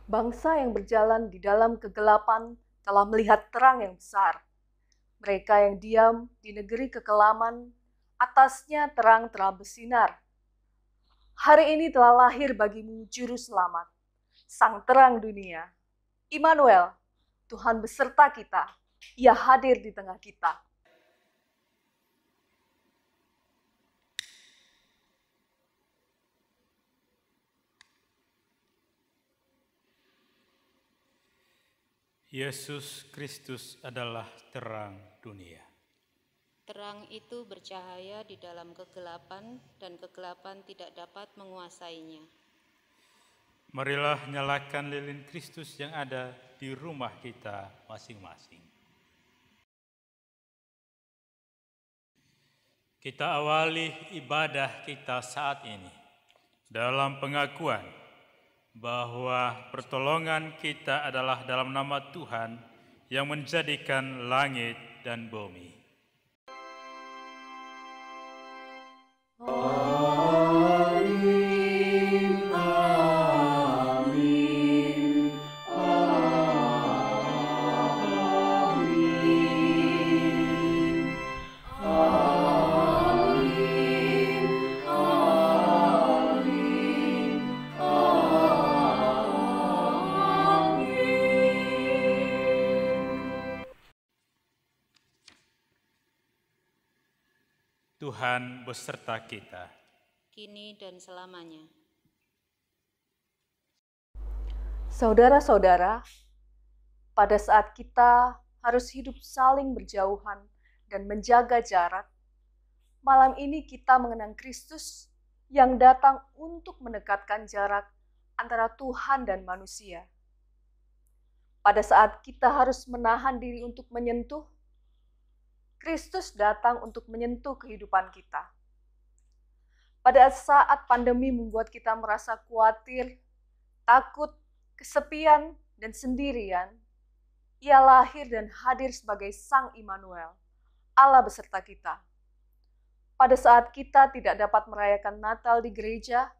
Bangsa yang berjalan di dalam kegelapan telah melihat terang yang besar. Mereka yang diam di negeri kekelaman, atasnya terang telah bersinar. Hari ini telah lahir bagimu juru selamat, sang terang dunia. Immanuel, Tuhan beserta kita. Ia hadir di tengah kita. Yesus Kristus adalah terang dunia. Terang itu bercahaya di dalam kegelapan, dan kegelapan tidak dapat menguasainya. Marilah nyalakan lilin Kristus yang ada di rumah kita masing-masing. Kita awali ibadah kita saat ini dalam pengakuan bahwa pertolongan kita adalah dalam nama Tuhan yang menjadikan langit dan bumi. Tuhan beserta kita, kini dan selamanya. Saudara-saudara, pada saat kita harus hidup saling berjauhan dan menjaga jarak, malam ini kita mengenang Kristus yang datang untuk mendekatkan jarak antara Tuhan dan manusia. Pada saat kita harus menahan diri untuk menyentuh, Kristus datang untuk menyentuh kehidupan kita. Pada saat pandemi membuat kita merasa khawatir, takut, kesepian, dan sendirian, Ia lahir dan hadir sebagai Sang Immanuel, Allah beserta kita. Pada saat kita tidak dapat merayakan Natal di gereja,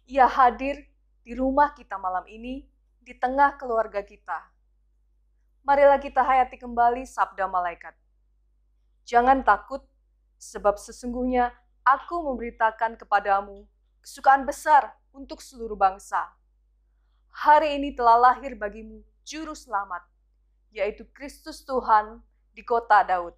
Ia hadir di rumah kita malam ini, di tengah keluarga kita. Marilah kita hayati kembali sabda malaikat. Jangan takut, sebab sesungguhnya aku memberitakan kepadamu kesukaan besar untuk seluruh bangsa. Hari ini telah lahir bagimu juru selamat, yaitu Kristus Tuhan di kota Daud.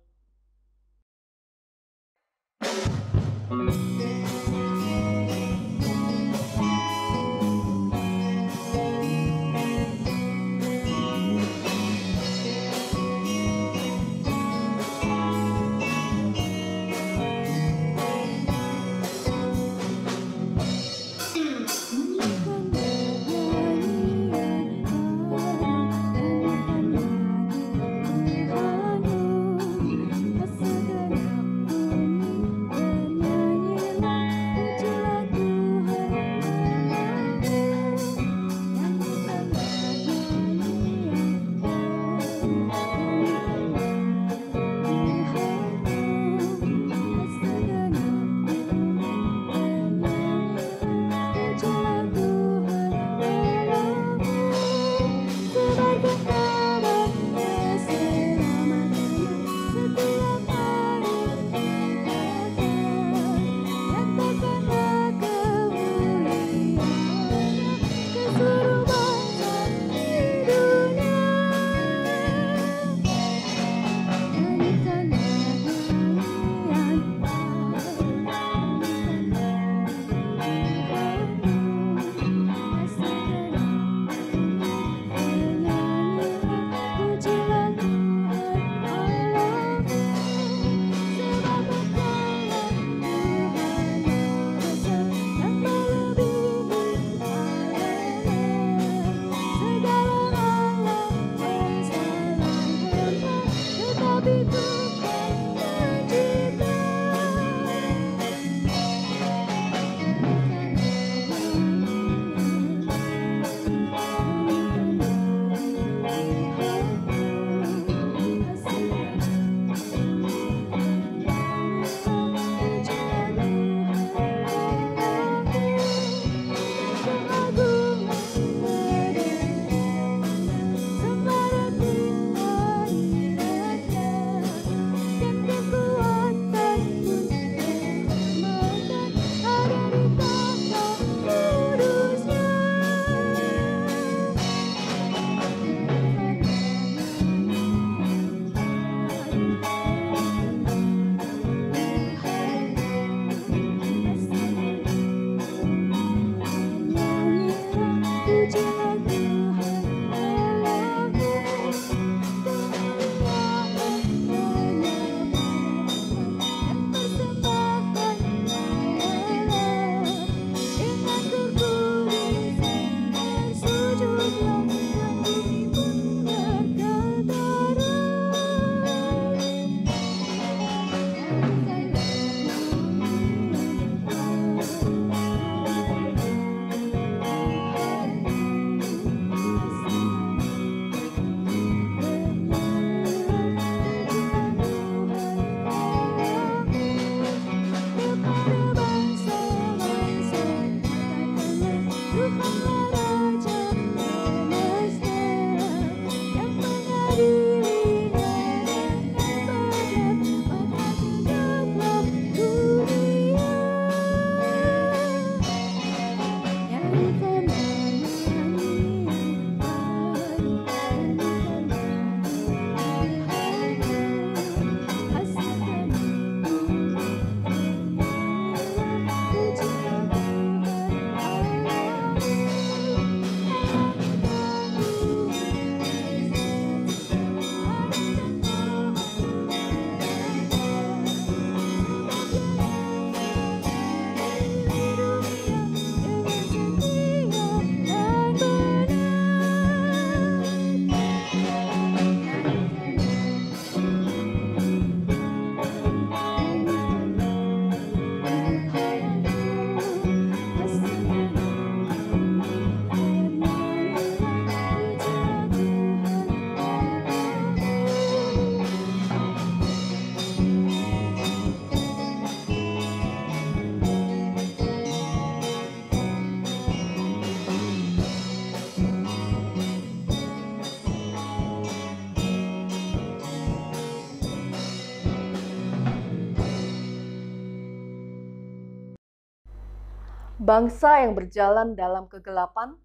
Bangsa yang berjalan dalam kegelapan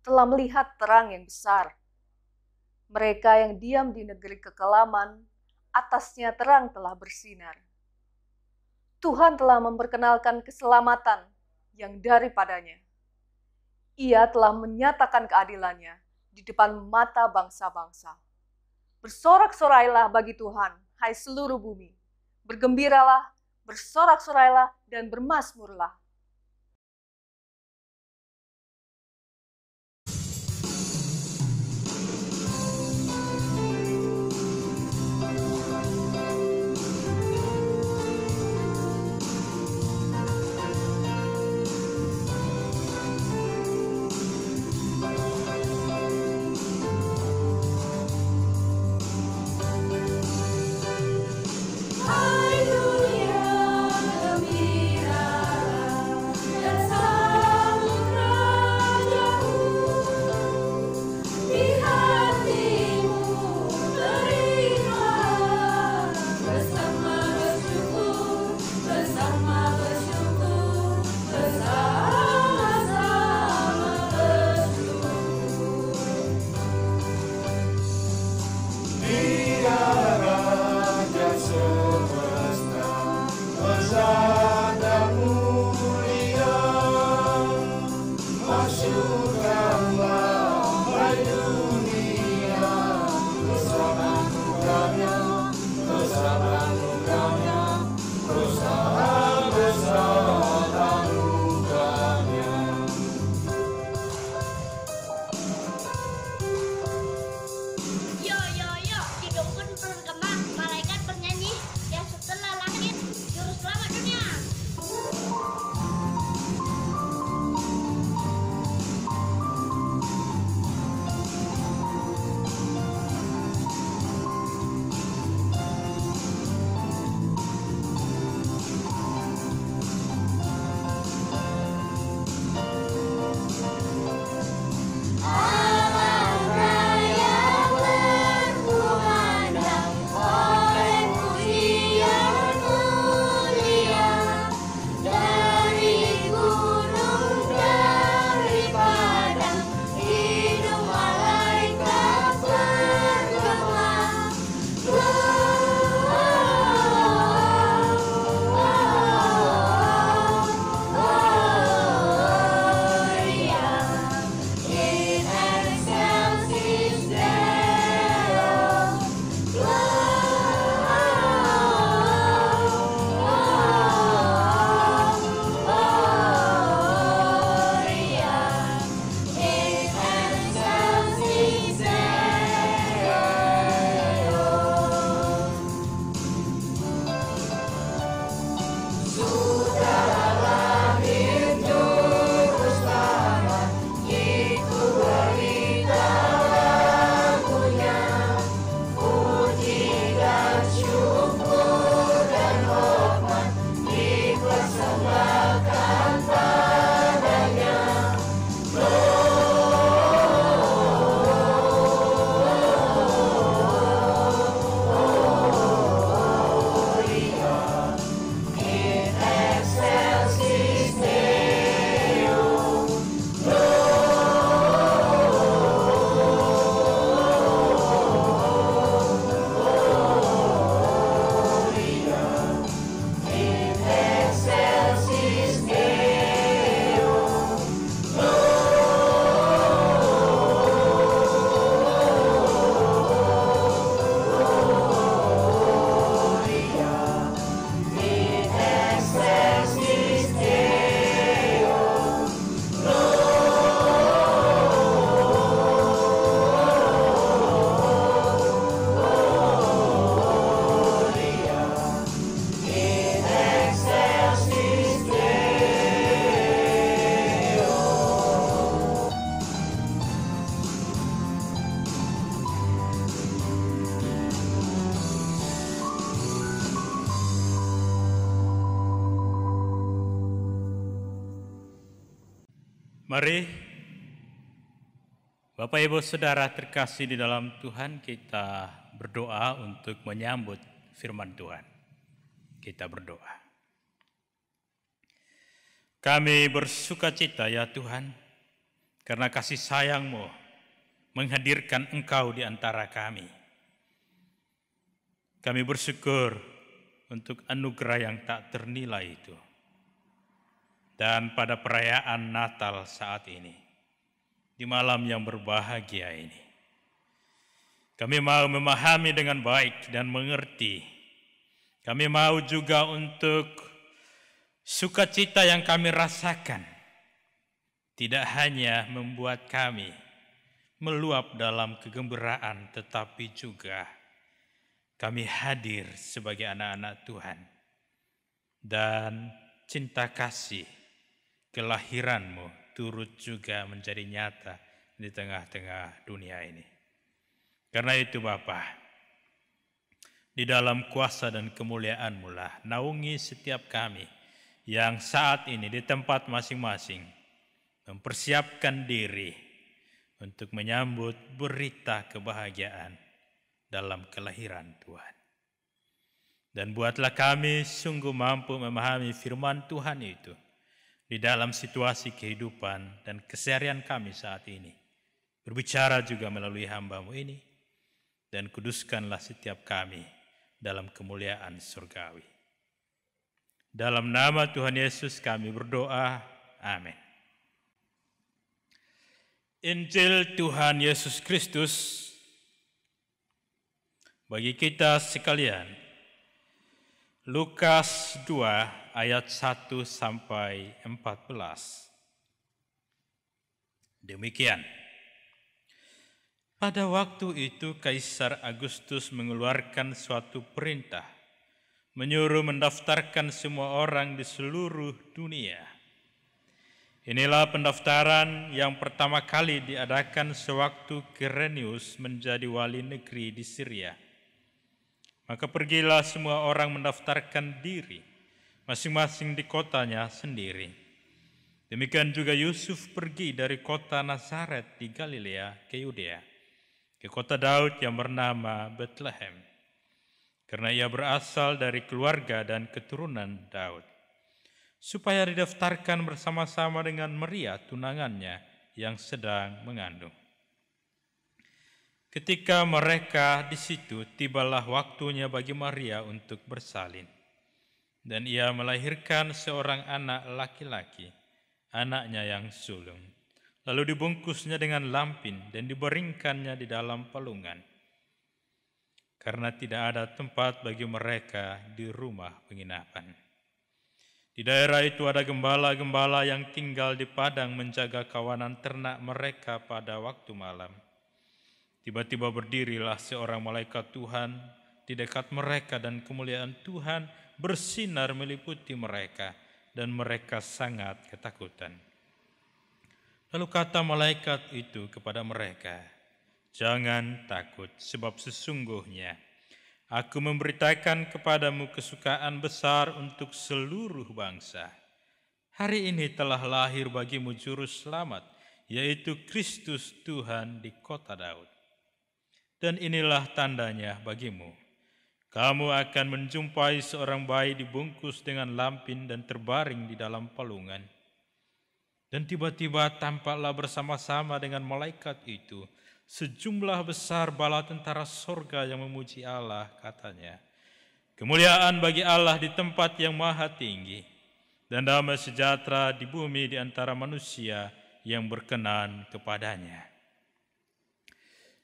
telah melihat terang yang besar. Mereka yang diam di negeri kekelaman, atasnya terang telah bersinar. Tuhan telah memperkenalkan keselamatan yang daripadanya. Ia telah menyatakan keadilannya di depan mata bangsa-bangsa. Bersorak-sorailah bagi Tuhan, hai seluruh bumi. Bergembiralah, bersorak-sorailah, dan bermasmurlah. Mari, Bapak Ibu Saudara terkasih di dalam Tuhan, kita berdoa untuk menyambut firman Tuhan. Kita berdoa. Kami bersukacita ya Tuhan, karena kasih sayang-Mu menghadirkan Engkau di antara kami. Kami bersyukur untuk anugerah yang tak ternilai itu. Dan pada perayaan Natal saat ini, di malam yang berbahagia ini, kami mau memahami dengan baik dan mengerti. Kami mau juga untuk sukacita yang kami rasakan tidak hanya membuat kami meluap dalam kegembiraan, tetapi juga kami hadir sebagai anak-anak Tuhan. Dan cinta kasih kelahiran-Mu turut juga menjadi nyata di tengah-tengah dunia ini. Karena itu Bapa, di dalam kuasa dan kemuliaan-Mu lah naungi setiap kami yang saat ini di tempat masing-masing mempersiapkan diri untuk menyambut berita kebahagiaan dalam kelahiran Tuhan. Dan buatlah kami sungguh mampu memahami firman Tuhan itu di dalam situasi kehidupan dan keseharian kami saat ini. Berbicara juga melalui hamba-Mu ini, dan kuduskanlah setiap kami dalam kemuliaan surgawi. Dalam nama Tuhan Yesus kami berdoa, amin. Injil Tuhan Yesus Kristus bagi kita sekalian, Lukas 2 ayat 1 sampai 14. Demikian. Pada waktu itu Kaisar Agustus mengeluarkan suatu perintah, menyuruh mendaftarkan semua orang di seluruh dunia. Inilah pendaftaran yang pertama kali diadakan sewaktu Quirinius menjadi wali negeri di Syria. Maka pergilah semua orang mendaftarkan diri, masing-masing di kotanya sendiri. Demikian juga Yusuf pergi dari kota Nazaret di Galilea ke Yudea, ke kota Daud yang bernama Bethlehem, karena ia berasal dari keluarga dan keturunan Daud, supaya didaftarkan bersama-sama dengan Maria tunangannya yang sedang mengandung. Ketika mereka di situ, tibalah waktunya bagi Maria untuk bersalin. Dan ia melahirkan seorang anak laki-laki, anaknya yang sulung. Lalu dibungkusnya dengan lampin dan dibaringkannya di dalam palungan. Karena tidak ada tempat bagi mereka di rumah penginapan. Di daerah itu ada gembala-gembala yang tinggal di padang menjaga kawanan ternak mereka pada waktu malam. Tiba-tiba berdirilah seorang malaikat Tuhan di dekat mereka dan kemuliaan Tuhan bersinar meliputi mereka dan mereka sangat ketakutan. Lalu kata malaikat itu kepada mereka, "Jangan takut, sebab sesungguhnya Aku memberitakan kepadamu kesukaan besar untuk seluruh bangsa. Hari ini telah lahir bagimu juru selamat, yaitu Kristus Tuhan di kota Daud. Dan inilah tandanya bagimu. Kamu akan menjumpai seorang bayi dibungkus dengan lampin dan terbaring di dalam palungan. Dan tiba-tiba tampaklah bersama-sama dengan malaikat itu sejumlah besar bala tentara sorga yang memuji Allah, katanya, kemuliaan bagi Allah di tempat yang maha tinggi, dan damai sejahtera di bumi di antara manusia yang berkenan kepadanya."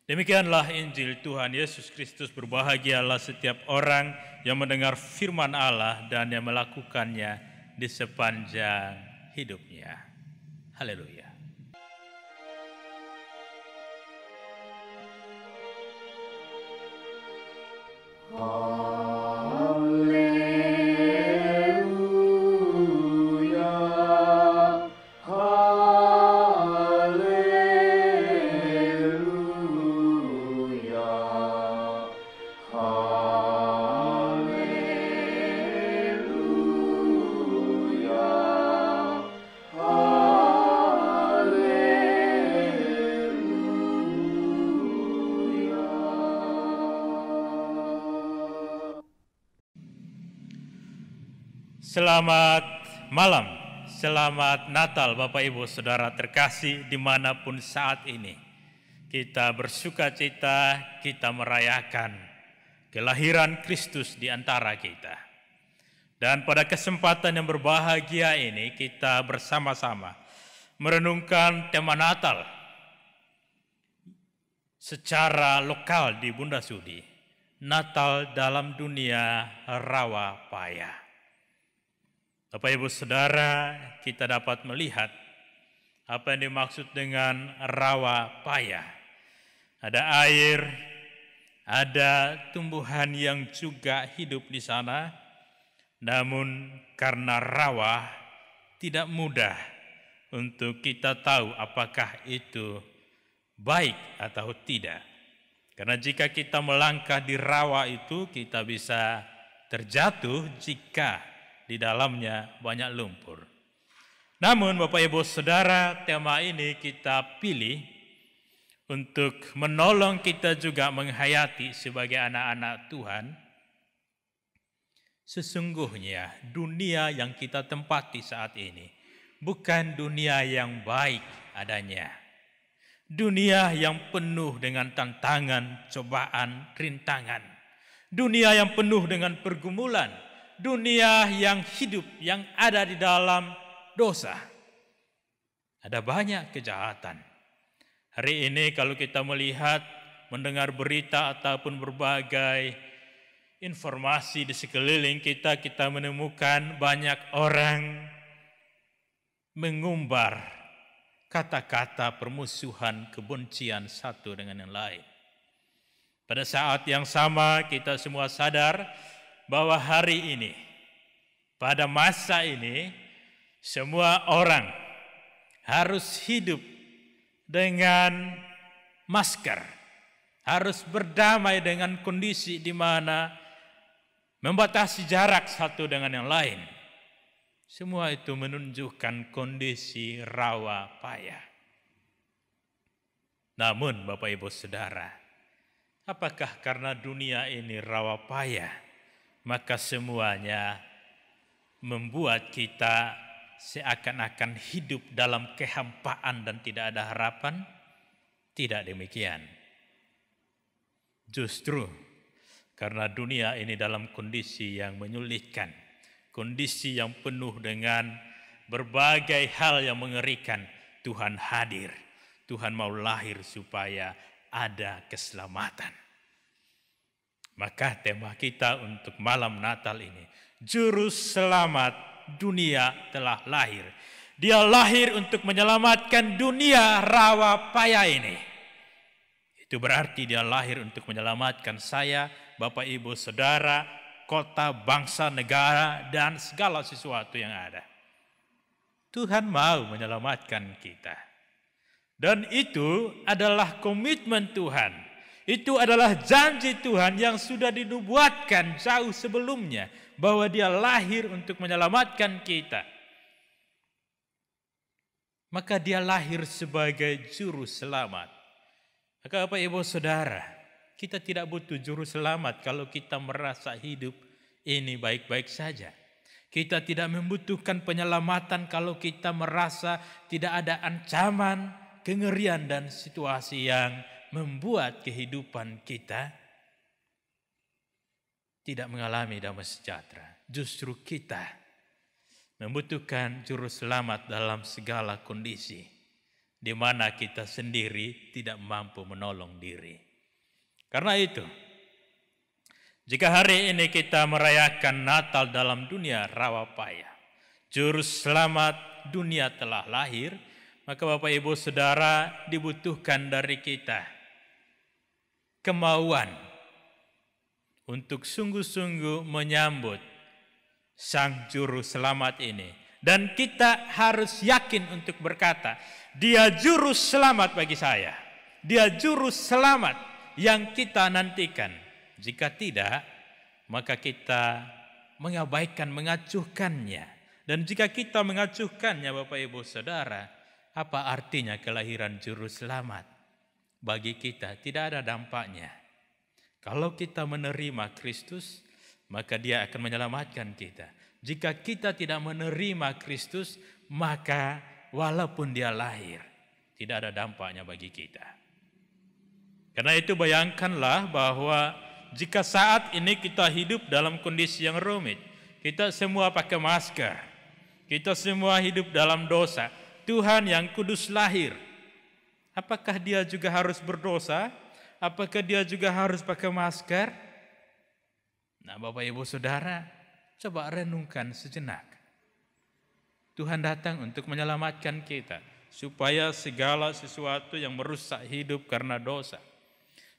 Demikianlah Injil Tuhan Yesus Kristus. Berbahagialah setiap orang yang mendengar firman Allah dan yang melakukannya di sepanjang hidupnya. Haleluya. Selamat malam selamat Natal Bapak Ibu Saudara terkasih dimanapun saat ini. Kita bersuka cita, kita merayakan kelahiran Kristus di antara kita. Dan pada kesempatan yang berbahagia ini kita bersama-sama merenungkan tema Natal secara lokal di Bunda Sudi. Natal dalam dunia rawa payah. Bapak Ibu Saudara, kita dapat melihat apa yang dimaksud dengan rawa payah. Ada air, ada tumbuhan yang juga hidup di sana, namun karena rawa tidak mudah untuk kita tahu apakah itu baik atau tidak. Karena jika kita melangkah di rawa itu, kita bisa terjatuh jika di dalamnya banyak lumpur. Namun Bapak Ibu Saudara, tema ini kita pilih untuk menolong kita juga menghayati sebagai anak-anak Tuhan. Sesungguhnya dunia yang kita tempati saat ini bukan dunia yang baik adanya. Dunia yang penuh dengan tantangan, cobaan, rintangan. Dunia yang penuh dengan pergumulan. Dunia yang hidup, yang ada di dalam dosa. Ada banyak kejahatan. Hari ini kalau kita melihat, mendengar berita ataupun berbagai informasi di sekeliling kita, kita menemukan banyak orang mengumbar kata-kata permusuhan, kebencian satu dengan yang lain. Pada saat yang sama kita semua sadar bahwa hari ini, pada masa ini, semua orang harus hidup dengan masker, harus berdamai dengan kondisi di mana membatasi jarak satu dengan yang lain. Semua itu menunjukkan kondisi rawa payah. Namun Bapak Ibu Saudara, apakah karena dunia ini rawa payah, maka semuanya membuat kita seakan-akan hidup dalam kehampaan dan tidak ada harapan? Tidak demikian. Justru karena dunia ini dalam kondisi yang menyulitkan, kondisi yang penuh dengan berbagai hal yang mengerikan, Tuhan hadir. Tuhan mau lahir supaya ada keselamatan. Maka tema kita untuk malam Natal ini, Juru Selamat dunia telah lahir. Dia lahir untuk menyelamatkan dunia rawa payah ini. Itu berarti dia lahir untuk menyelamatkan saya, Bapak Ibu Saudara, kota, bangsa, negara, dan segala sesuatu yang ada. Tuhan mau menyelamatkan kita. Dan itu adalah komitmen Tuhan. Itu adalah janji Tuhan yang sudah dinubuatkan jauh sebelumnya, bahwa dia lahir untuk menyelamatkan kita. Maka dia lahir sebagai juru selamat. Maka Bapak Ibu Saudara, kita tidak butuh juru selamat kalau kita merasa hidup ini baik-baik saja. Kita tidak membutuhkan penyelamatan kalau kita merasa tidak ada ancaman, kengerian dan situasi yang membuat kehidupan kita tidak mengalami damai sejahtera. Justru kita membutuhkan juru selamat dalam segala kondisi, di mana kita sendiri tidak mampu menolong diri. Karena itu, jika hari ini kita merayakan Natal dalam dunia rawa payah, juru selamat dunia telah lahir, maka Bapak Ibu Saudara, dibutuhkan dari kita kemauan untuk sungguh-sungguh menyambut Sang Juru Selamat ini. Dan kita harus yakin untuk berkata, dia Juru Selamat bagi saya. Dia Juru Selamat yang kita nantikan. Jika tidak, maka kita mengabaikan, mengacuhkannya. Dan jika kita mengacuhkannya, Bapak Ibu Saudara, apa artinya kelahiran Juru Selamat? Bagi kita tidak ada dampaknya. Kalau kita menerima Kristus, maka dia akan menyelamatkan kita. Jika kita tidak menerima Kristus, maka walaupun dia lahir, tidak ada dampaknya bagi kita. Karena itu bayangkanlah bahwa jika saat ini kita hidup dalam kondisi yang rumit, kita semua pakai masker, kita semua hidup dalam dosa, Tuhan yang kudus lahir, apakah dia juga harus berdosa? Apakah dia juga harus pakai masker? Nah, Bapak Ibu Saudara, coba renungkan sejenak. Tuhan datang untuk menyelamatkan kita, supaya segala sesuatu yang merusak hidup karena dosa,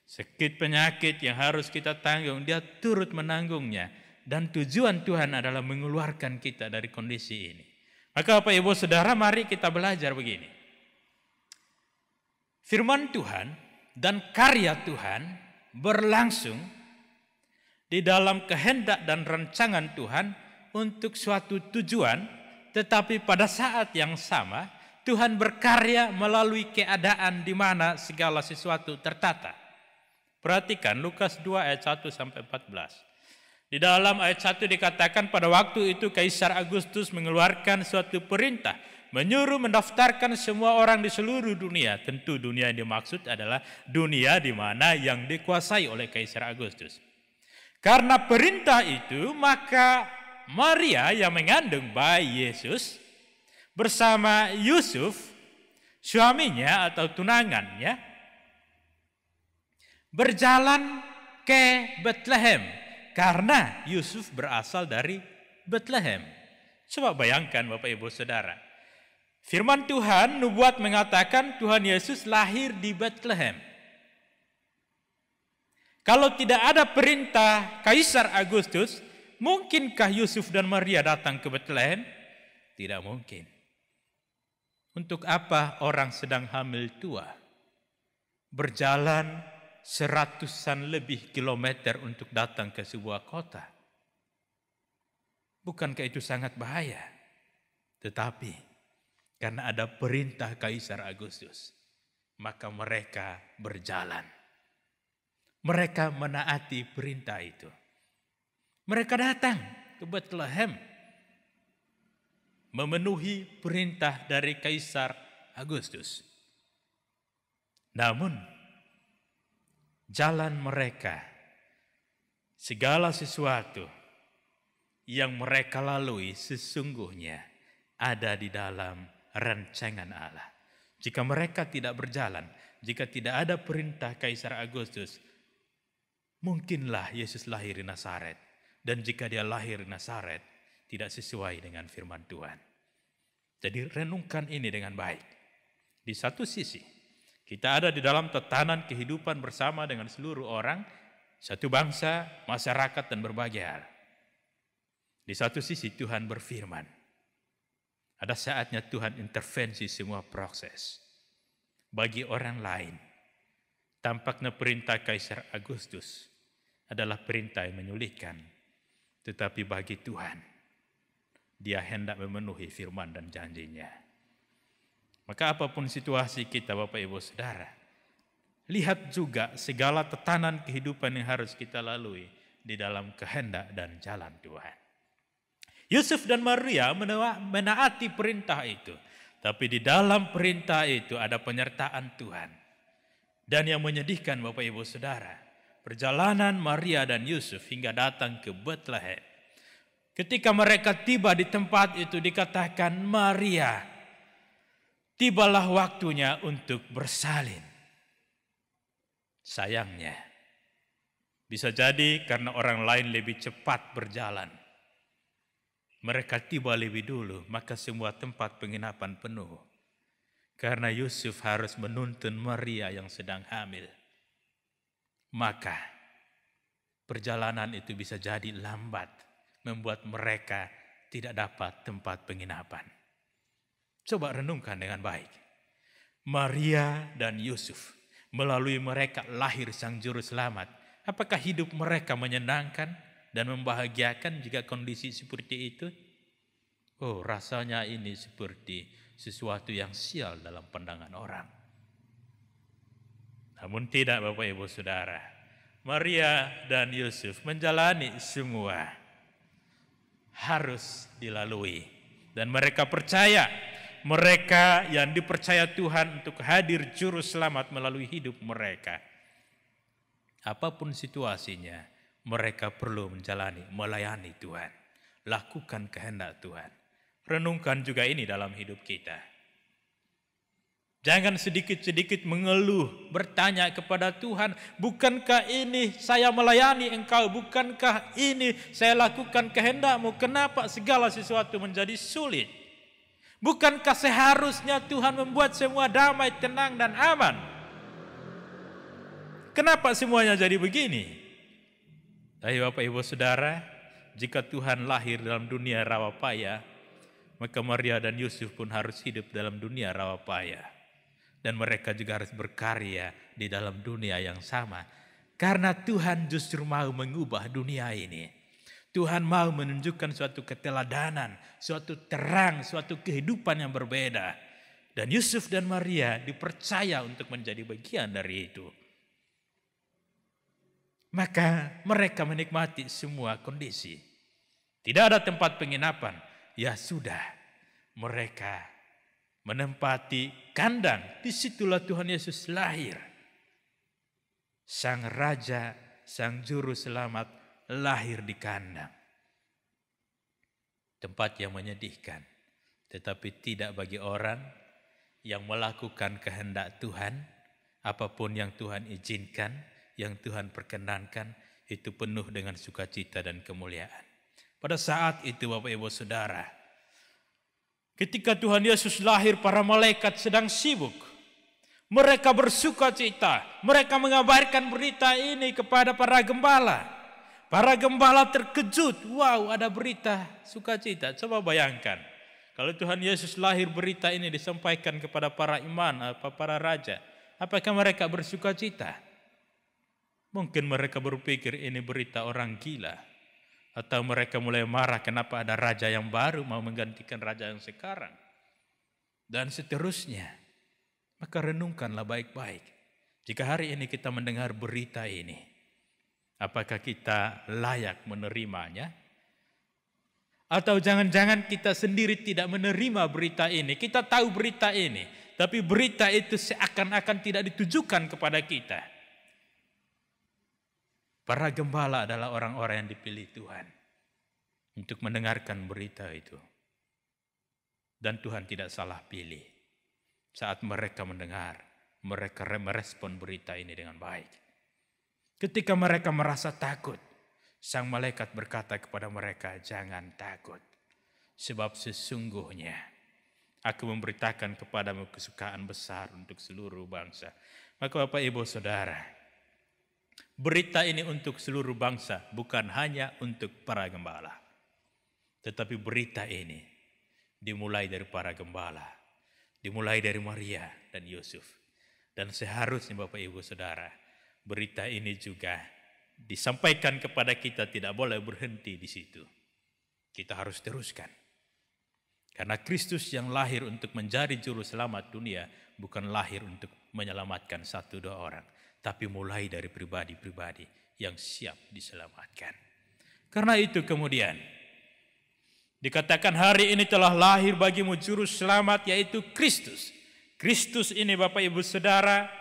sakit penyakit yang harus kita tanggung, dia turut menanggungnya. Dan tujuan Tuhan adalah mengeluarkan kita dari kondisi ini. Maka Bapak Ibu Saudara, mari kita belajar begini. Firman Tuhan dan karya Tuhan berlangsung di dalam kehendak dan rancangan Tuhan untuk suatu tujuan, tetapi pada saat yang sama Tuhan berkarya melalui keadaan di mana segala sesuatu tertata. Perhatikan Lukas 2 ayat 1 sampai 14. Di dalam ayat 1 dikatakan pada waktu itu Kaisar Agustus mengeluarkan suatu perintah, menyuruh mendaftarkan semua orang di seluruh dunia. Tentu dunia yang dimaksud adalah dunia di mana yang dikuasai oleh Kaisar Agustus. Karena perintah itu, maka Maria yang mengandung bayi Yesus bersama Yusuf, suaminya atau tunangannya, berjalan ke Bethlehem karena Yusuf berasal dari Bethlehem. Coba bayangkan Bapak Ibu Saudara. Firman Tuhan, nubuat mengatakan Tuhan Yesus lahir di Bethlehem. Kalau tidak ada perintah Kaisar Agustus, mungkinkah Yusuf dan Maria datang ke Bethlehem? Tidak mungkin. Untuk apa orang sedang hamil tua berjalan seratusan lebih kilometer untuk datang ke sebuah kota? Bukankah itu sangat bahaya? Tetapi karena ada perintah Kaisar Agustus, maka mereka berjalan. Mereka menaati perintah itu. Mereka datang ke Bethlehem, memenuhi perintah dari Kaisar Agustus. Namun, jalan mereka, segala sesuatu yang mereka lalui sesungguhnya ada di dalam rancangan Allah. Jika mereka tidak berjalan, jika tidak ada perintah Kaisar Agustus, mungkinlah Yesus lahir di Nazaret. Dan jika dia lahir di Nazaret, tidak sesuai dengan firman Tuhan. Jadi renungkan ini dengan baik. Di satu sisi, kita ada di dalam tatanan kehidupan bersama dengan seluruh orang, satu bangsa, masyarakat, dan berbagai hal. Di satu sisi Tuhan berfirman. Ada saatnya Tuhan intervensi semua proses. Bagi orang lain, tampaknya perintah Kaisar Agustus adalah perintah yang menyulitkan. Tetapi bagi Tuhan, dia hendak memenuhi firman dan janjinya. Maka apapun situasi kita Bapak Ibu Saudara, lihat juga segala tatanan kehidupan yang harus kita lalui di dalam kehendak dan jalan Tuhan. Yusuf dan Maria menaati perintah itu. Tapi di dalam perintah itu ada penyertaan Tuhan. Dan yang menyedihkan Bapak Ibu Saudara, perjalanan Maria dan Yusuf hingga datang ke Bethlehem. Ketika mereka tiba di tempat itu dikatakan Maria, tibalah waktunya untuk bersalin. Sayangnya, bisa jadi karena orang lain lebih cepat berjalan. Mereka tiba lebih dulu, maka semua tempat penginapan penuh. Karena Yusuf harus menuntun Maria yang sedang hamil. Maka perjalanan itu bisa jadi lambat, membuat mereka tidak dapat tempat penginapan. Coba renungkan dengan baik. Maria dan Yusuf, melalui mereka lahir Sang Juru Selamat. Apakah hidup mereka menyenangkan dan membahagiakan jika kondisi seperti itu? Oh, rasanya ini seperti sesuatu yang sial dalam pandangan orang. Namun tidak Bapak Ibu Saudara. Maria dan Yusuf menjalani semua harus dilalui. Dan mereka percaya, mereka yang dipercaya Tuhan untuk hadir juru selamat melalui hidup mereka. Apapun situasinya, mereka perlu melayani Tuhan. Lakukan kehendak Tuhan. Renungkan juga ini dalam hidup kita. Jangan sedikit-sedikit mengeluh, bertanya kepada Tuhan, bukankah ini saya melayani Engkau, bukankah ini saya lakukan kehendak-Mu, kenapa segala sesuatu menjadi sulit? Bukankah seharusnya Tuhan membuat semua damai, tenang, dan aman? Kenapa semuanya jadi begini? Tapi Bapak Ibu Saudara, jika Tuhan lahir dalam dunia rawa payah, maka Maria dan Yusuf pun harus hidup dalam dunia rawa payah. Dan mereka juga harus berkarya di dalam dunia yang sama. Karena Tuhan justru mau mengubah dunia ini. Tuhan mau menunjukkan suatu keteladanan, suatu terang, suatu kehidupan yang berbeda. Dan Yusuf dan Maria dipercaya untuk menjadi bagian dari itu. Maka mereka menikmati semua kondisi. Tidak ada tempat penginapan. Ya sudah, mereka menempati kandang. Disitulah Tuhan Yesus lahir. Sang Raja, Sang Juru Selamat lahir di kandang. Tempat yang menyedihkan. Tetapi tidak bagi orang yang melakukan kehendak Tuhan. Apapun yang Tuhan izinkan, yang Tuhan perkenankan, itu penuh dengan sukacita dan kemuliaan. Pada saat itu Bapak Ibu Saudara, ketika Tuhan Yesus lahir, para malaikat sedang sibuk. Mereka bersuka cita. Mereka mengabarkan berita ini kepada para gembala. Para gembala terkejut. Wow, ada berita sukacita. Coba bayangkan. Kalau Tuhan Yesus lahir, berita ini disampaikan kepada para imam, para raja. Apakah mereka bersuka cita? Mungkin mereka berpikir ini berita orang gila. Atau mereka mulai marah kenapa ada raja yang baru mau menggantikan raja yang sekarang. Dan seterusnya. Maka renungkanlah baik-baik. Jika hari ini kita mendengar berita ini. Apakah kita layak menerimanya? Atau jangan-jangan kita sendiri tidak menerima berita ini. Kita tahu berita ini. Tapi berita itu seakan-akan tidak ditujukan kepada kita. Para gembala adalah orang-orang yang dipilih Tuhan untuk mendengarkan berita itu. Dan Tuhan tidak salah pilih. Saat mereka mendengar, mereka merespon berita ini dengan baik. Ketika mereka merasa takut, sang malaikat berkata kepada mereka, jangan takut. Sebab sesungguhnya aku memberitakan kepadamu kesukaan besar untuk seluruh bangsa. Maka Bapak Ibu Saudara, berita ini untuk seluruh bangsa, bukan hanya untuk para gembala. Tetapi berita ini dimulai dari para gembala, dimulai dari Maria dan Yusuf. Dan seharusnya Bapak Ibu Saudara, berita ini juga disampaikan kepada kita, tidak boleh berhenti di situ. Kita harus teruskan. Karena Kristus yang lahir untuk menjadi juru selamat dunia, bukan lahir untuk menyelamatkan 1-2 orang. Tapi mulai dari pribadi-pribadi yang siap diselamatkan. Karena itu kemudian dikatakan hari ini telah lahir bagimu juru selamat, yaitu Kristus. Kristus ini Bapak Ibu Saudara,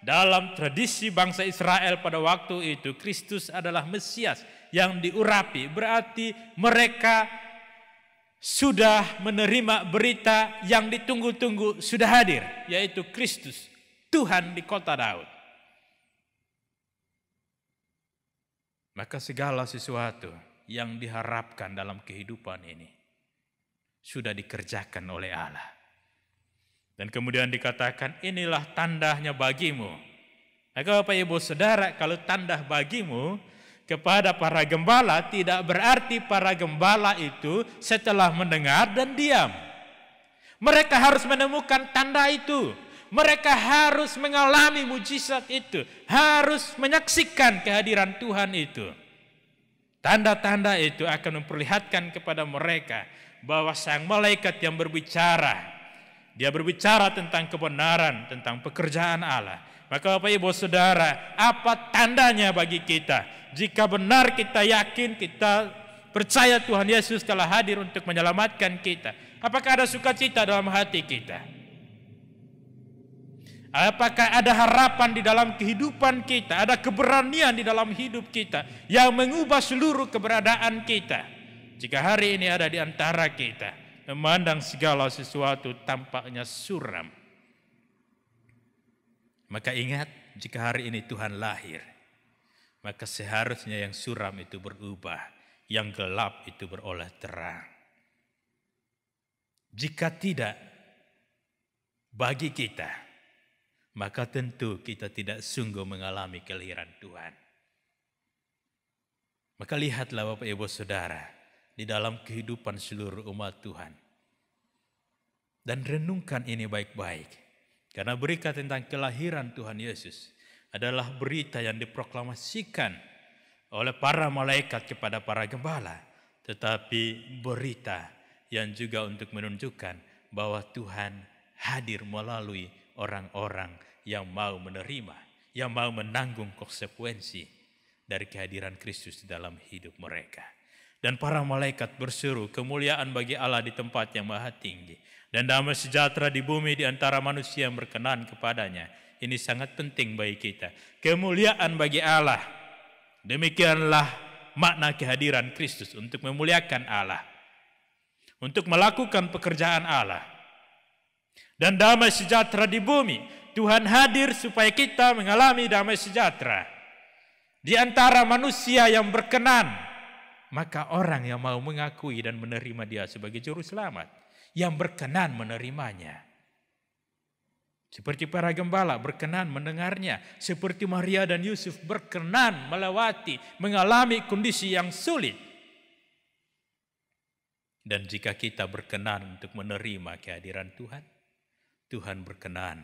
dalam tradisi bangsa Israel pada waktu itu, Kristus adalah Mesias yang diurapi. Berarti mereka sudah menerima berita yang ditunggu-tunggu sudah hadir, yaitu Kristus, Tuhan di kota Daud. Maka segala sesuatu yang diharapkan dalam kehidupan ini sudah dikerjakan oleh Allah. Dan kemudian dikatakan inilah tandanya bagimu. Maka Bapak Ibu Saudara, kalau tanda bagimu kepada para gembala, tidak berarti para gembala itu setelah mendengar dan diam. Mereka harus menemukan tanda itu. Mereka harus mengalami mujizat itu. Harus menyaksikan kehadiran Tuhan itu. Tanda-tanda itu akan memperlihatkan kepada mereka bahwa sang malaikat yang berbicara, dia berbicara tentang kebenaran, tentang pekerjaan Allah. Maka Bapak Ibu Saudara, apa tandanya bagi kita? Jika benar kita yakin, kita percaya Tuhan Yesus telah hadir untuk menyelamatkan kita. Apakah ada sukacita dalam hati kita? Apakah ada harapan di dalam kehidupan kita? Ada keberanian di dalam hidup kita yang mengubah seluruh keberadaan kita? Jika hari ini ada di antara kita, memandang segala sesuatu tampaknya suram. Maka ingat, jika hari ini Tuhan lahir, maka seharusnya yang suram itu berubah, yang gelap itu beroleh terang. Jika tidak, bagi kita, maka tentu kita tidak sungguh mengalami kelahiran Tuhan. Maka lihatlah Bapak Ibu Saudara, di dalam kehidupan seluruh umat Tuhan. Dan renungkan ini baik-baik. Karena berita tentang kelahiran Tuhan Yesus adalah berita yang diproklamasikan oleh para malaikat kepada para gembala. Tetapi berita yang juga untuk menunjukkan bahwa Tuhan hadir melalui orang-orang yang mau menerima, yang mau menanggung konsekuensi dari kehadiran Kristus di dalam hidup mereka. Dan para malaikat berseru, kemuliaan bagi Allah di tempat yang maha tinggi, dan damai sejahtera di bumi di antara manusia yang berkenan kepadanya. Ini sangat penting bagi kita. Kemuliaan bagi Allah. Demikianlah makna kehadiran Kristus, untuk memuliakan Allah, untuk melakukan pekerjaan Allah. Dan damai sejahtera di bumi. Tuhan hadir supaya kita mengalami damai sejahtera di antara manusia yang berkenan. Maka orang yang mau mengakui dan menerima dia sebagai juru selamat, yang berkenan menerimanya. Seperti para gembala berkenan mendengarnya, seperti Maria dan Yusuf berkenan melewati, mengalami kondisi yang sulit. Dan jika kita berkenan untuk menerima kehadiran Tuhan, Tuhan berkenan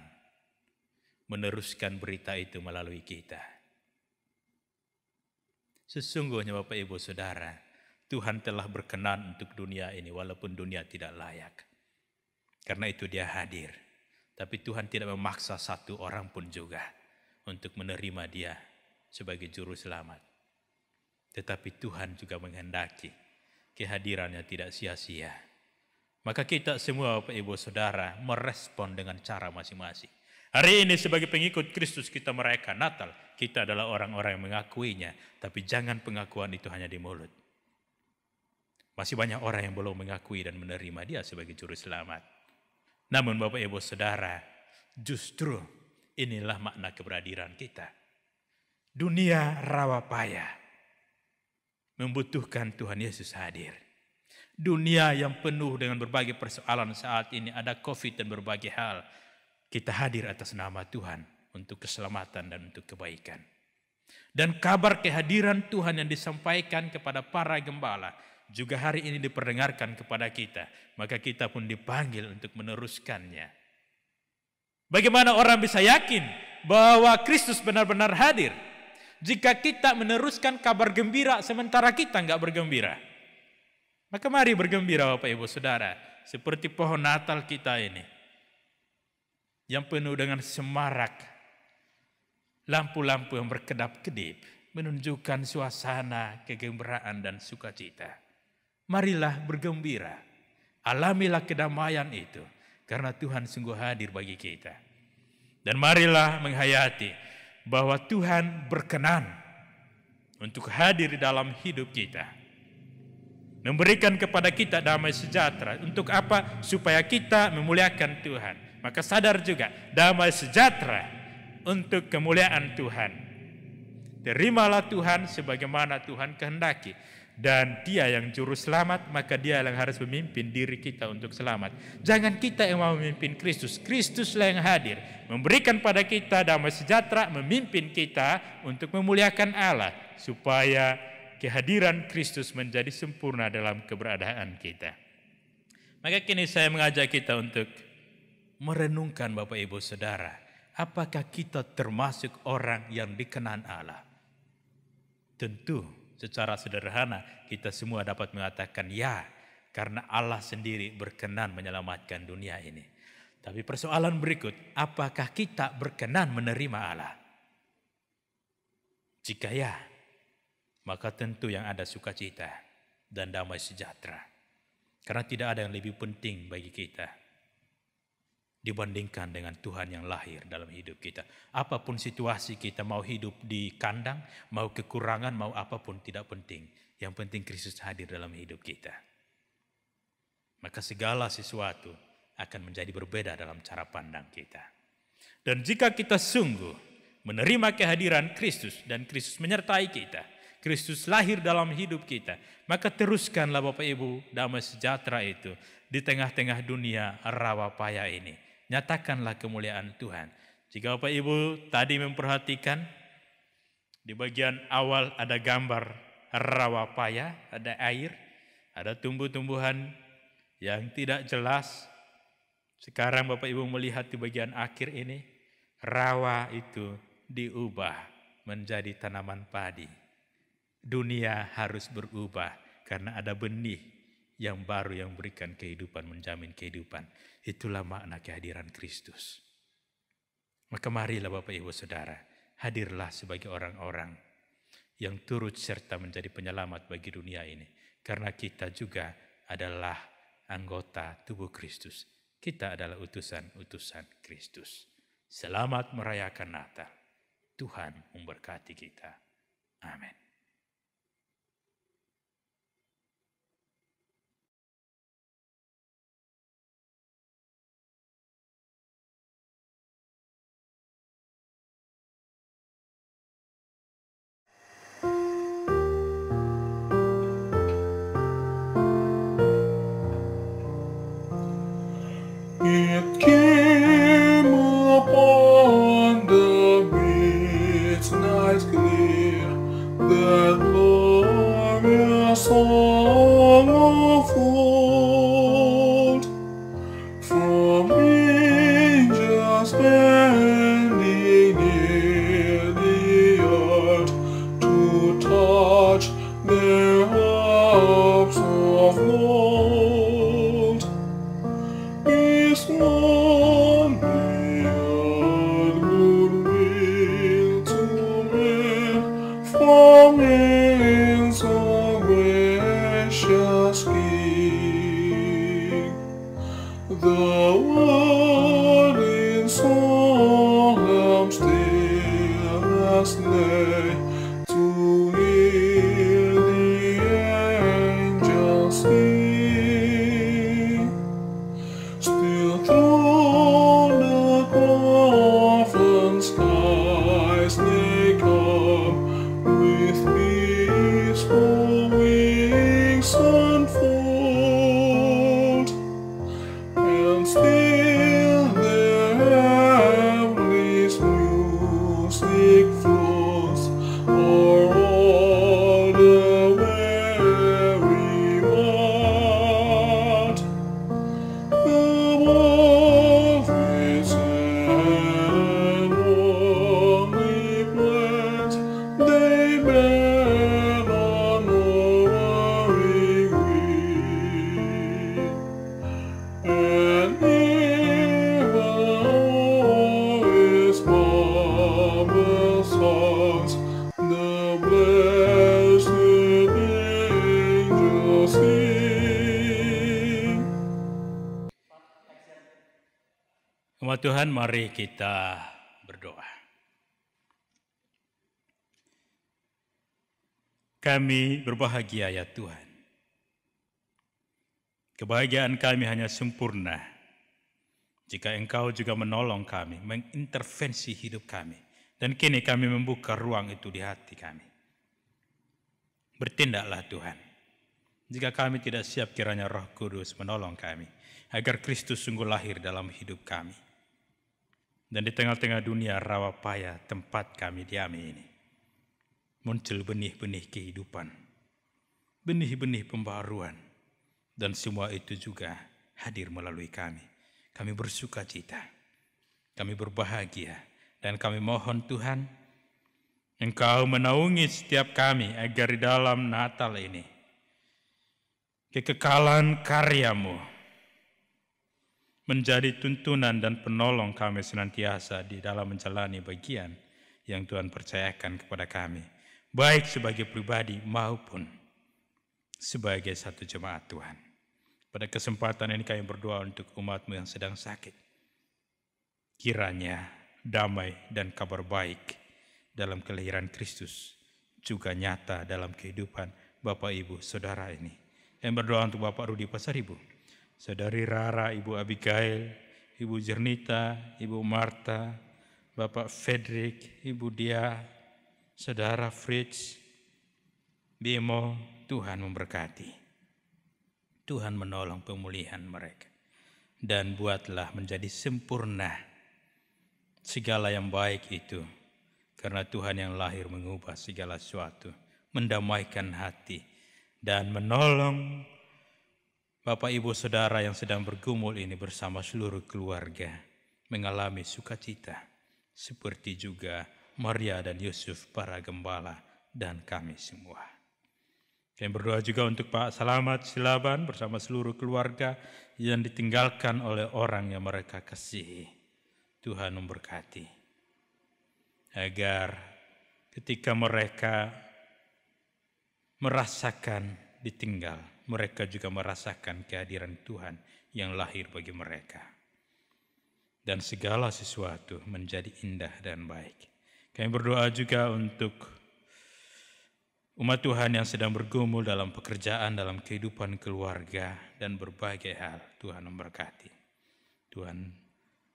meneruskan berita itu melalui kita. Sesungguhnya Bapak Ibu Saudara, Tuhan telah berkenan untuk dunia ini walaupun dunia tidak layak. Karena itu dia hadir. Tapi Tuhan tidak memaksa satu orang pun juga untuk menerima dia sebagai juru selamat. Tetapi Tuhan juga menghendaki kehadirannya tidak sia-sia. Maka kita semua Bapak Ibu Saudara merespon dengan cara masing-masing. Hari ini sebagai pengikut Kristus kita merayakan Natal. Kita adalah orang-orang yang mengakuinya. Tapi jangan pengakuan itu hanya di mulut. Masih banyak orang yang belum mengakui dan menerima dia sebagai juru selamat. Namun Bapak Ibu Saudara, justru inilah makna keberadiran kita. Dunia rawa payah membutuhkan Tuhan Yesus hadir. Dunia yang penuh dengan berbagai persoalan saat ini, ada COVID dan berbagai hal. Kita hadir atas nama Tuhan untuk keselamatan dan untuk kebaikan. Dan kabar kehadiran Tuhan yang disampaikan kepada para gembala juga hari ini diperdengarkan kepada kita. Maka kita pun dipanggil untuk meneruskannya. Bagaimana orang bisa yakin bahwa Kristus benar-benar hadir jika kita meneruskan kabar gembira sementara kita enggak bergembira? Maka mari bergembira Bapak Ibu Saudara, seperti pohon Natal kita ini yang penuh dengan semarak, lampu-lampu yang berkedap-kedip menunjukkan suasana kegembiraan dan sukacita. Marilah bergembira, alamilah kedamaian itu, karena Tuhan sungguh hadir bagi kita. Dan marilah menghayati bahwa Tuhan berkenan untuk hadir di dalam hidup kita, memberikan kepada kita damai sejahtera. Untuk apa? Supaya kita memuliakan Tuhan. Maka sadar juga, damai sejahtera untuk kemuliaan Tuhan. Terimalah Tuhan sebagaimana Tuhan kehendaki. Dan dia yang juru selamat, maka dia yang harus memimpin diri kita untuk selamat. Jangan kita yang mau memimpin Kristus. Kristuslah yang hadir, memberikan pada kita damai sejahtera, memimpin kita untuk memuliakan Allah. Supaya kehadiran Kristus menjadi sempurna dalam keberadaan kita. Maka kini saya mengajak kita untuk merenungkan Bapak Ibu Saudara, apakah kita termasuk orang yang dikenan Allah? Tentu secara sederhana kita semua dapat mengatakan ya, karena Allah sendiri berkenan menyelamatkan dunia ini. Tapi persoalan berikut, apakah kita berkenan menerima Allah? Jika ya, maka tentu yang ada sukacita dan damai sejahtera. Karena tidak ada yang lebih penting bagi kita dibandingkan dengan Tuhan yang lahir dalam hidup kita. Apapun situasi kita, mau hidup di kandang, mau kekurangan, mau apapun, tidak penting. Yang penting Kristus hadir dalam hidup kita. Maka segala sesuatu akan menjadi berbeda dalam cara pandang kita. Dan jika kita sungguh menerima kehadiran Kristus dan Kristus menyertai kita, Kristus lahir dalam hidup kita, maka teruskanlah Bapak Ibu damai sejahtera itu di tengah-tengah dunia rawa payah ini. Nyatakanlah kemuliaan Tuhan. Jika Bapak Ibu tadi memperhatikan, di bagian awal ada gambar rawa payah, ada air, ada tumbuh-tumbuhan yang tidak jelas. Sekarang Bapak Ibu melihat di bagian akhir ini, rawa itu diubah menjadi tanaman padi. Dunia harus berubah karena ada benih yang baru yang berikan kehidupan, menjamin kehidupan. Itulah makna kehadiran Kristus. Maka marilah Bapak Ibu Saudara, hadirlah sebagai orang-orang yang turut serta menjadi penyelamat bagi dunia ini. Karena kita juga adalah anggota tubuh Kristus. Kita adalah utusan-utusan Kristus. Selamat merayakan Natal. Tuhan memberkati kita. Amin. It came upon the midnight clear, that glorious song of old, from angels bending near the earth to touch their harps of gold. Is one beyond goodwill to men, for men so gracious King. The word in solemn stillness lay, to hear the angels sing. Still through the coffin skies they come, with peaceful wings unfold, and still their heavenly music flows o'er all the weary world. Above its and only plant, they bear unalluring green, and even all its marble songs, the blessed angels sing. Umat Tuhan, mari kita berdoa. Kami berbahagia ya Tuhan. Kebahagiaan kami hanya sempurna jika Engkau juga menolong kami, mengintervensi hidup kami. Dan kini kami membuka ruang itu di hati kami. Bertindaklah Tuhan. Jika kami tidak siap, kiranya Roh Kudus menolong kami, agar Kristus sungguh lahir dalam hidup kami. Dan di tengah-tengah dunia rawa payah tempat kami diami ini, muncul benih-benih kehidupan, benih-benih pembaruan, dan semua itu juga hadir melalui kami. Kami bersuka cita, kami berbahagia, dan kami mohon Tuhan, Engkau menaungi setiap kami agar di dalam Natal ini, kekekalan karya-Mu menjadi tuntunan dan penolong kami senantiasa di dalam menjalani bagian yang Tuhan percayakan kepada kami, baik sebagai pribadi maupun sebagai satu jemaat Tuhan. Pada kesempatan ini kami berdoa untuk umat-Mu yang sedang sakit. Kiranya damai dan kabar baik dalam kelahiran Kristus juga nyata dalam kehidupan Bapak Ibu Saudara ini. Yang berdoa untuk Bapak Rudi Pasaribu, Saudari Rara, Ibu Abigail, Ibu Jernita, Ibu Marta, Bapak Frederick, Ibu Dia, Saudara Fritz, Bimo. Tuhan memberkati. Tuhan menolong pemulihan mereka. Dan buatlah menjadi sempurna segala yang baik itu. Karena Tuhan yang lahir mengubah segala sesuatu, mendamaikan hati, dan menolong Bapak Ibu Saudara yang sedang bergumul ini bersama seluruh keluarga mengalami sukacita. Seperti juga Maria dan Yusuf, para gembala, dan kami semua. Kami berdoa juga untuk Pak Salamat Silaban bersama seluruh keluarga yang ditinggalkan oleh orang yang mereka kasihi. Tuhan memberkati. Agar ketika mereka merasakan ditinggal, mereka juga merasakan kehadiran Tuhan yang lahir bagi mereka. Dan segala sesuatu menjadi indah dan baik. Kami berdoa juga untuk umat Tuhan yang sedang bergumul dalam pekerjaan, dalam kehidupan keluarga, dan berbagai hal. Tuhan memberkati. Tuhan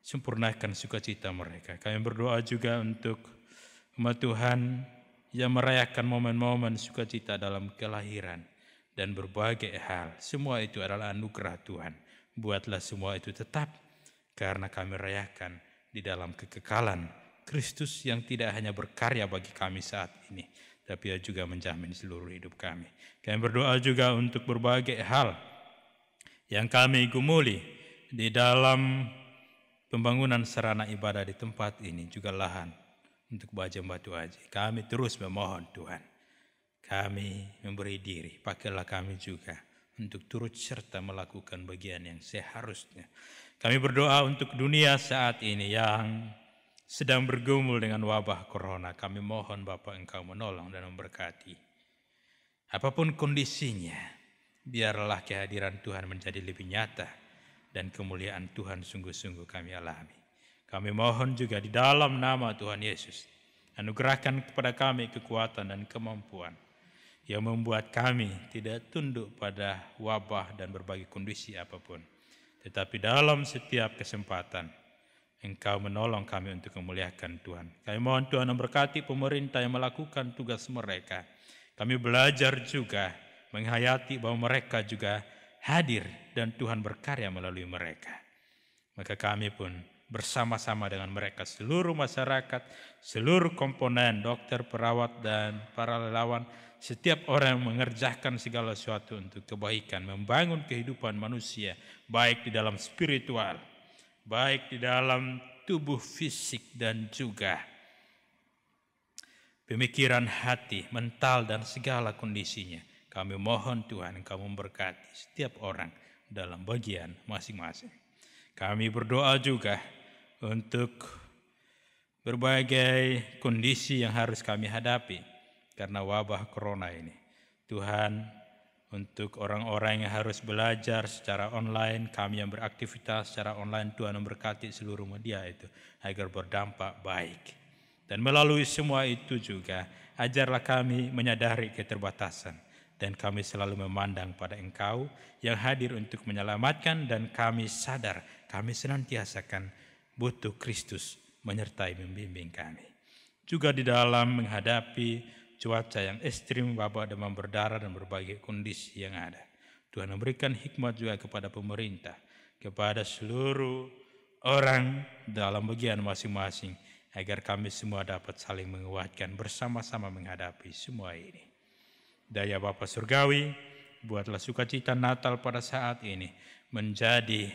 sempurnakan sukacita mereka. Kami berdoa juga untuk umat Tuhan yang merayakan momen-momen sukacita dalam kelahiran dan berbagai hal. Semua itu adalah anugerah Tuhan. Buatlah semua itu tetap, karena kami rayakan di dalam kekekalan Kristus yang tidak hanya berkarya bagi kami saat ini, tapi juga menjamin seluruh hidup kami. Kami berdoa juga untuk berbagai hal yang kami gumuli di dalam pembangunan sarana ibadah di tempat ini, juga lahan untuk Bajang Batu Aji. Kami terus memohon Tuhan, kami memberi diri, pakailah kami juga untuk turut serta melakukan bagian yang seharusnya. Kami berdoa untuk dunia saat ini yang sedang bergumul dengan wabah corona. Kami mohon Bapa, Engkau menolong dan memberkati. Apapun kondisinya, biarlah kehadiran Tuhan menjadi lebih nyata dan kemuliaan Tuhan sungguh-sungguh kami alami. Kami mohon juga di dalam nama Tuhan Yesus, anugerahkan kepada kami kekuatan dan kemampuan yang membuat kami tidak tunduk pada wabah dan berbagai kondisi apapun. Tetapi dalam setiap kesempatan, Engkau menolong kami untuk memuliakan Tuhan. Kami mohon Tuhan memberkati pemerintah yang melakukan tugas mereka. Kami belajar juga menghayati bahwa mereka juga hadir dan Tuhan berkarya melalui mereka. Maka kami pun bersama-sama dengan mereka, seluruh masyarakat, seluruh komponen, dokter, perawat, dan para relawan, setiap orang yang mengerjakan segala sesuatu untuk kebaikan, membangun kehidupan manusia, baik di dalam spiritual, baik di dalam tubuh fisik dan juga pemikiran hati, mental, dan segala kondisinya. Kami mohon Tuhan, Engkau memberkati setiap orang dalam bagian masing-masing. Kami berdoa juga untuk berbagai kondisi yang harus kami hadapi karena wabah corona ini. Tuhan, untuk orang-orang yang harus belajar secara online, kami yang beraktivitas secara online, Tuhan memberkati seluruh media itu agar berdampak baik. Dan melalui semua itu juga, ajarlah kami menyadari keterbatasan. Dan kami selalu memandang pada Engkau yang hadir untuk menyelamatkan, dan kami sadar, kami senantiasa akan butuh Kristus menyertai membimbing kami. Juga di dalam menghadapi cuaca yang ekstrim, wabah, demam berdarah, dan berbagai kondisi yang ada. Tuhan memberikan hikmat juga kepada pemerintah, kepada seluruh orang dalam bagian masing-masing, agar kami semua dapat saling menguatkan bersama-sama menghadapi semua ini. Daya Bapa Surgawi, buatlah sukacita Natal pada saat ini menjadi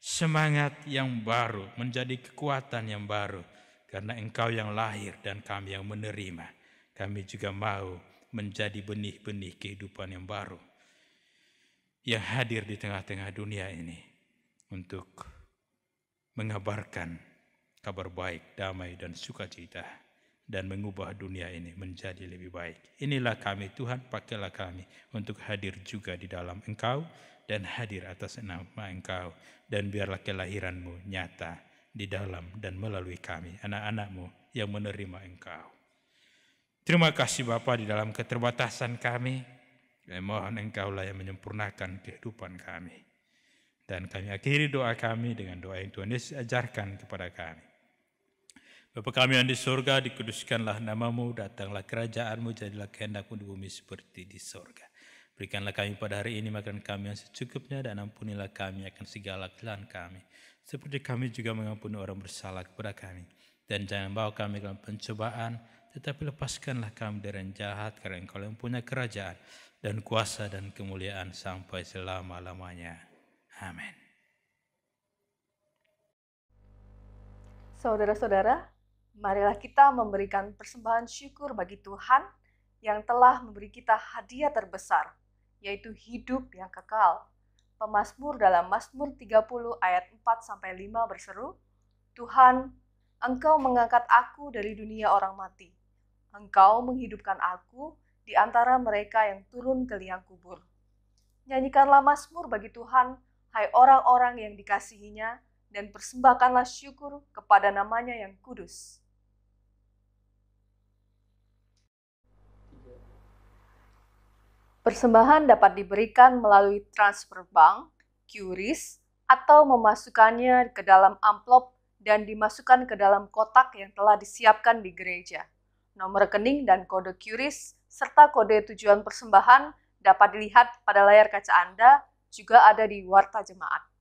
semangat yang baru, menjadi kekuatan yang baru, karena Engkau yang lahir dan kami yang menerima. Kami juga mau menjadi benih-benih kehidupan yang baru yang hadir di tengah-tengah dunia ini untuk mengabarkan kabar baik, damai, dan sukacita dan mengubah dunia ini menjadi lebih baik. Inilah kami Tuhan, pakailah kami untuk hadir juga di dalam Engkau dan hadir atas nama Engkau, dan biarlah kelahiran-Mu nyata di dalam dan melalui kami, anak-anak-Mu yang menerima Engkau. Terima kasih Bapa, di dalam keterbatasan kami, mohon Engkaulah yang menyempurnakan kehidupan kami. Dan kami akhiri doa kami dengan doa yang Tuhan Yesus ajarkan kepada kami. Bapa kami yang di surga, dikuduskanlah namamu, datanglah kerajaan-Mu, jadilah kehendak-Mu di bumi seperti di surga. Berikanlah kami pada hari ini makan kami yang secukupnya, dan ampunilah kami akan segala kesalahan kami, seperti kami juga mengampuni orang bersalah kepada kami. Dan jangan bawa kami dalam pencobaan, tetapi lepaskanlah kami dari yang jahat, karena Engkau yang punya kerajaan dan kuasa dan kemuliaan sampai selama-lamanya. Amin. Saudara-saudara, marilah kita memberikan persembahan syukur bagi Tuhan yang telah memberi kita hadiah terbesar, yaitu hidup yang kekal. Pemazmur dalam Mazmur 30 ayat 4-5 berseru, Tuhan, Engkau mengangkat aku dari dunia orang mati. Engkau menghidupkan aku di antara mereka yang turun ke liang kubur. Nyanyikanlah mazmur bagi Tuhan, hai orang-orang yang dikasihinya, dan persembahkanlah syukur kepada namanya yang kudus. Persembahan dapat diberikan melalui transfer bank, QRIS, atau memasukkannya ke dalam amplop dan dimasukkan ke dalam kotak yang telah disiapkan di gereja. Nomor rekening dan kode QRIS serta kode tujuan persembahan dapat dilihat pada layar kaca Anda, juga ada di Warta Jemaat.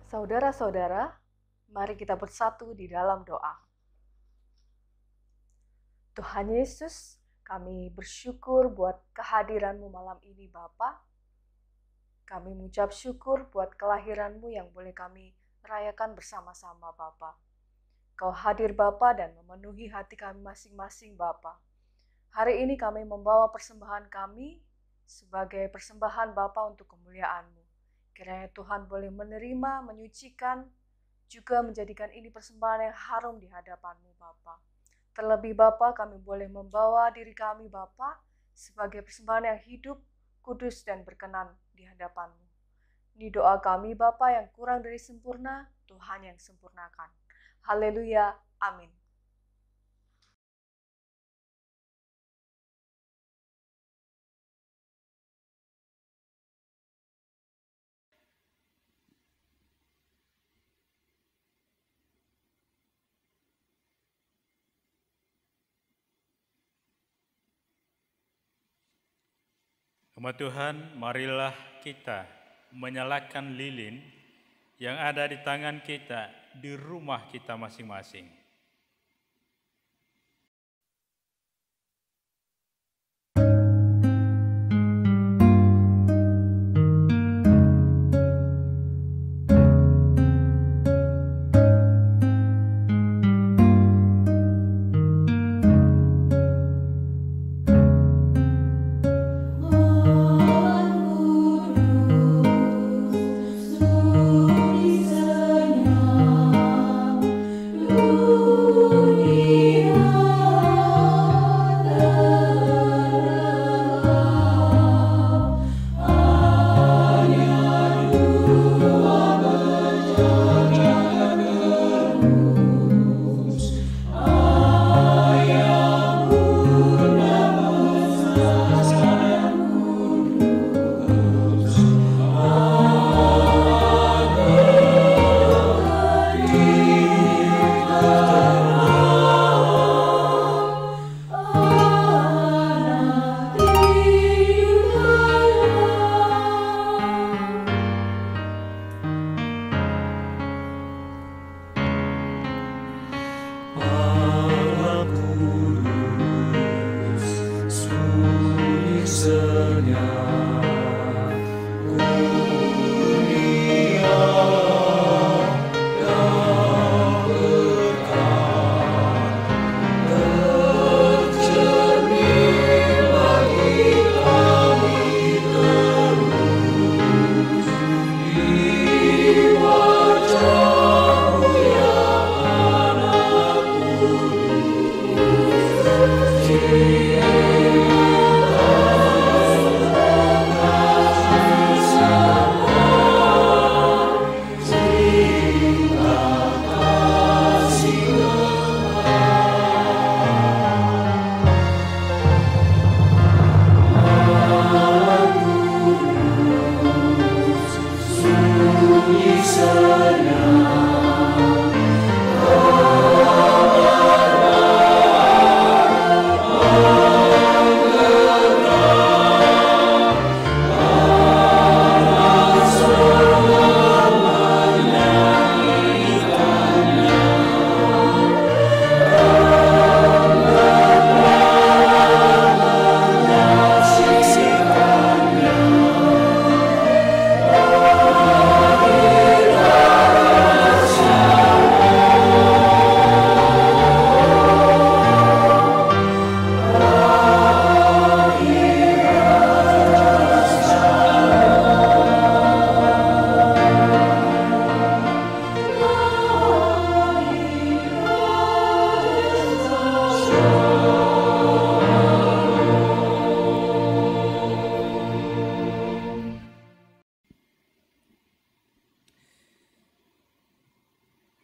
Saudara-saudara, mari kita bersatu di dalam doa. Tuhan Yesus, kami bersyukur buat kehadiran-Mu malam ini, Bapa. Kami mengucap syukur buat kelahiran-Mu yang boleh kami rayakan bersama-sama, Bapa. Kau hadir Bapa dan memenuhi hati kami masing-masing Bapa. Hari ini kami membawa persembahan kami sebagai persembahan Bapa untuk kemuliaan-Mu. Kiranya Tuhan boleh menerima, menyucikan, juga menjadikan ini persembahan yang harum di hadapan-Mu Bapa. Terlebih Bapa, kami boleh membawa diri kami Bapa sebagai persembahan yang hidup, kudus dan berkenan di hadapan-Mu. Ini doa kami Bapa yang kurang dari sempurna, Tuhan yang sempurnakan. Haleluya, amin. Umat Tuhan, marilah kita menyalakan lilin yang ada di tangan kita di rumah kita masing-masing.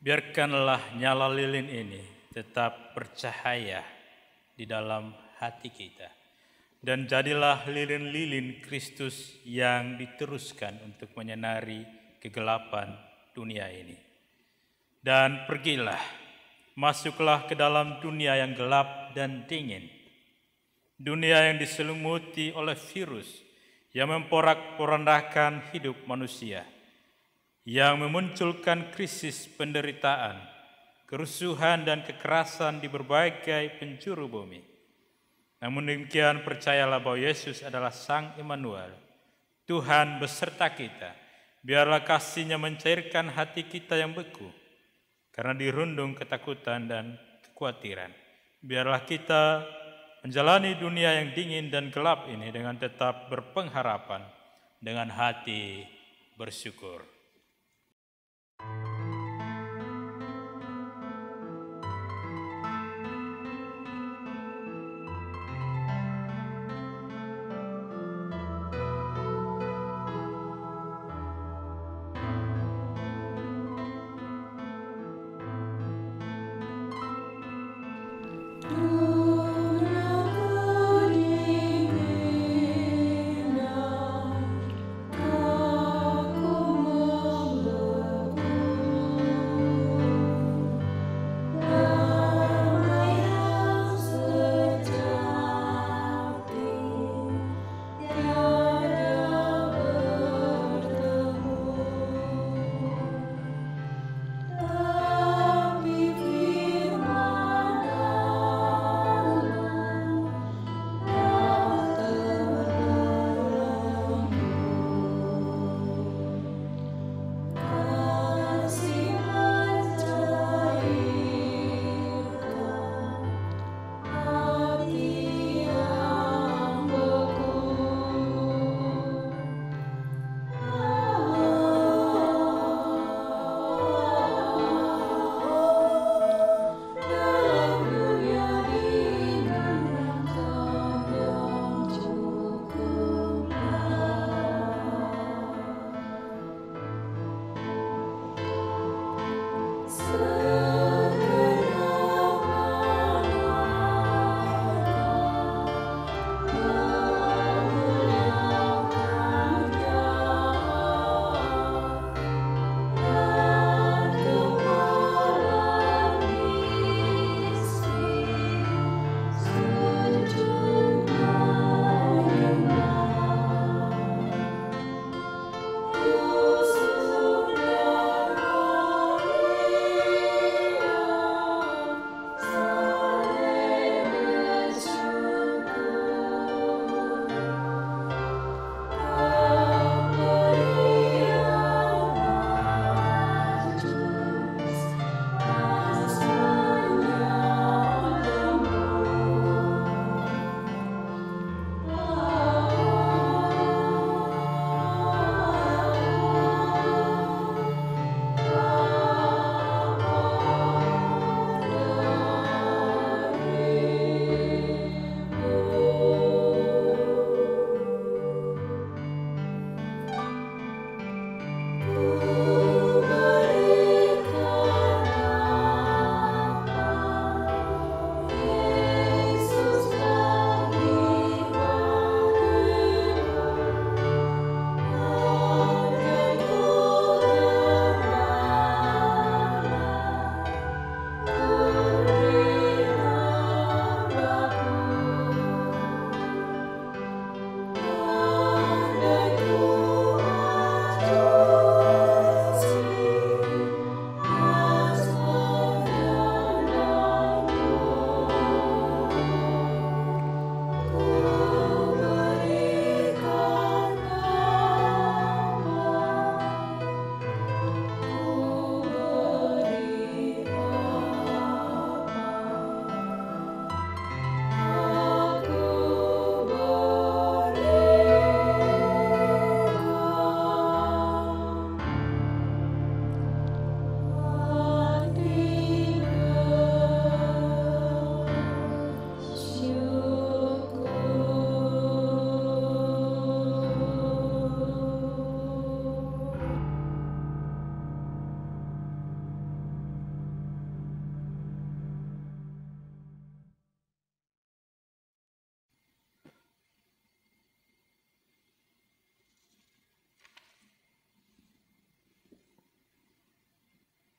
Biarkanlah nyala lilin ini tetap bercahaya di dalam hati kita. Dan jadilah lilin-lilin Kristus yang diteruskan untuk menyinari kegelapan dunia ini. Dan pergilah, masuklah ke dalam dunia yang gelap dan dingin. Dunia yang diselimuti oleh virus yang memporak-porandakan hidup manusia, yang memunculkan krisis penderitaan, kerusuhan dan kekerasan di berbagai penjuru bumi. Namun demikian percayalah bahwa Yesus adalah Sang Immanuel, Tuhan beserta kita. Biarlah kasih-Nya mencairkan hati kita yang beku, karena dirundung ketakutan dan kekhawatiran. Biarlah kita menjalani dunia yang dingin dan gelap ini dengan tetap berpengharapan, dengan hati bersyukur.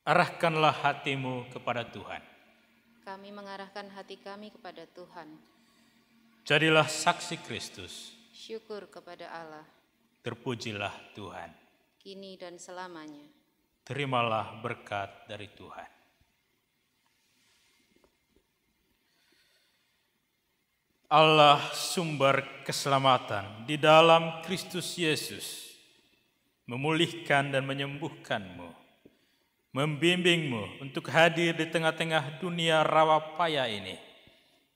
Arahkanlah hatimu kepada Tuhan. Kami mengarahkan hati kami kepada Tuhan. Jadilah saksi Kristus. Syukur kepada Allah. Terpujilah Tuhan. Kini dan selamanya. Terimalah berkat dari Tuhan. Allah sumber keselamatan di dalam Kristus Yesus memulihkan dan menyembuhkanmu, membimbingmu untuk hadir di tengah-tengah dunia rawa payah ini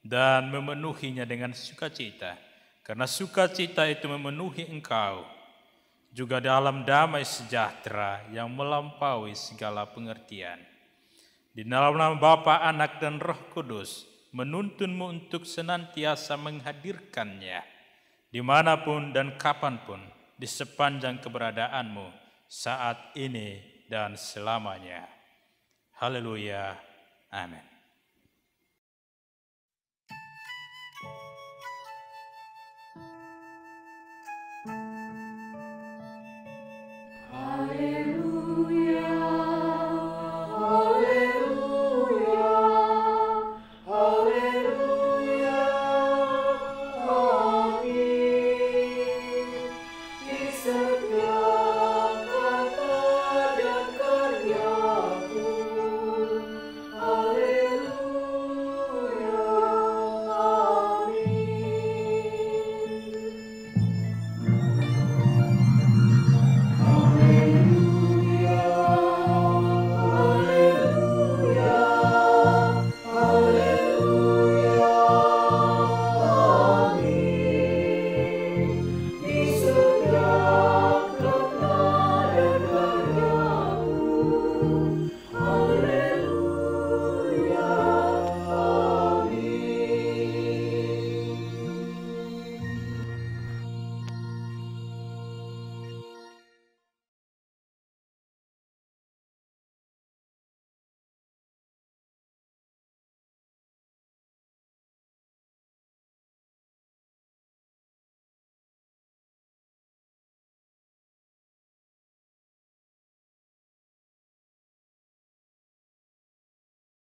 dan memenuhinya dengan sukacita, karena sukacita itu memenuhi engkau, juga dalam damai sejahtera yang melampaui segala pengertian. Di dalam nama Bapa, Anak, dan Roh Kudus, menuntunmu untuk senantiasa menghadirkannya dimanapun dan kapanpun di sepanjang keberadaanmu saat ini dan selamanya. Haleluya. Amin. So